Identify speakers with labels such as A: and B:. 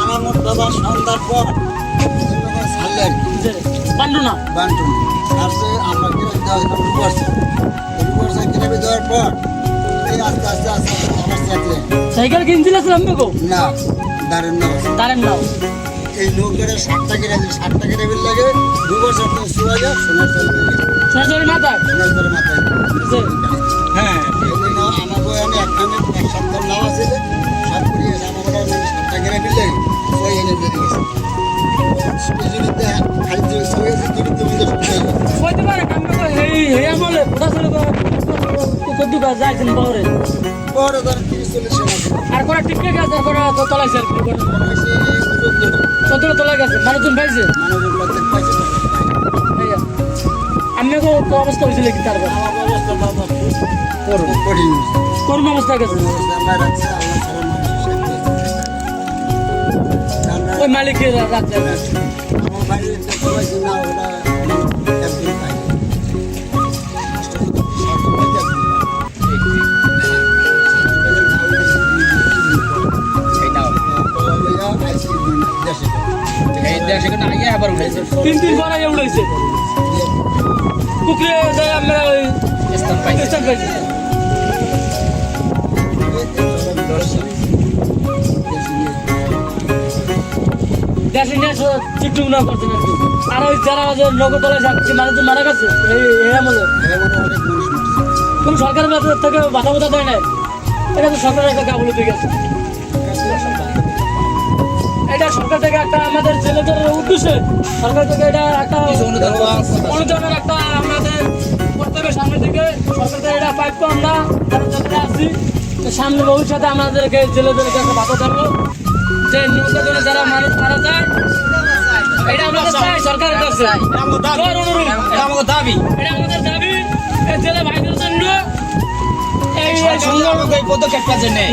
A: আলামত বাবা সন্ধ্যার পর ছাড়লে আর কি বান্টু না তারপরে আমরা কিনে দেওয়ার পর এই আস্তে আস্তে আস্তে আমার চাকরি
B: সাইকেল কিনছিলাম
A: না দাঁড়েন নাও এই নৌকাটা 60 টাকা রেখে 60 টাকা রেখে লাগে 2 বছর তো সোয়া যায়
B: সোনার মাথায়
A: হ্যাঁ আমার বই আমি এক সপ্তাহ নাও আছে সব করিয়ে আমার বড় 60 টাকা রেখে লাগে ওই এনে দিয়ে গেছে
B: আর করা টিকে গেছে তলাইছে সতেরো তলায় গেছে মানুষজন পাইছে আমি অবস্থা হয়েছিল কি তারপর করুন অবস্থা গেছে ওই মালিকের রাখছে তিন পর আগে উড়াইছে পুকুরে যাই আমরা ওই স্থান পাইছি চিকটুক না করছে নাকি আর ওই যারা নগরতলায় যাচ্ছে মানুষ মারা গেছে এই আমলে কোন সরকারের থেকে বাধা বোধা দেয় না এটা তো সরকারের একটা গাবুলো দিয়ে গেছে এটা সরকার থেকে একটা আমাদের ছেলেদের উদ্দেশ্যে সরকার থেকে এটা একটা অনুদানের একটা আমাদের করতে হবে সামনে থেকে সরকার থেকে এটা পাইপ আমরা যারা আছি সামনে ভবিষ্যতে আমাদেরকে ছেলেদেরকে একটা ভাতা দেবো যে নৌকা ধরে যারা মানুষ মারা যায় এটা আমাদের চাই সরকারের কাছে আমাদের দাবি এই জেলে ভাইদের জন্য এই পদক্ষেপটা যে নেই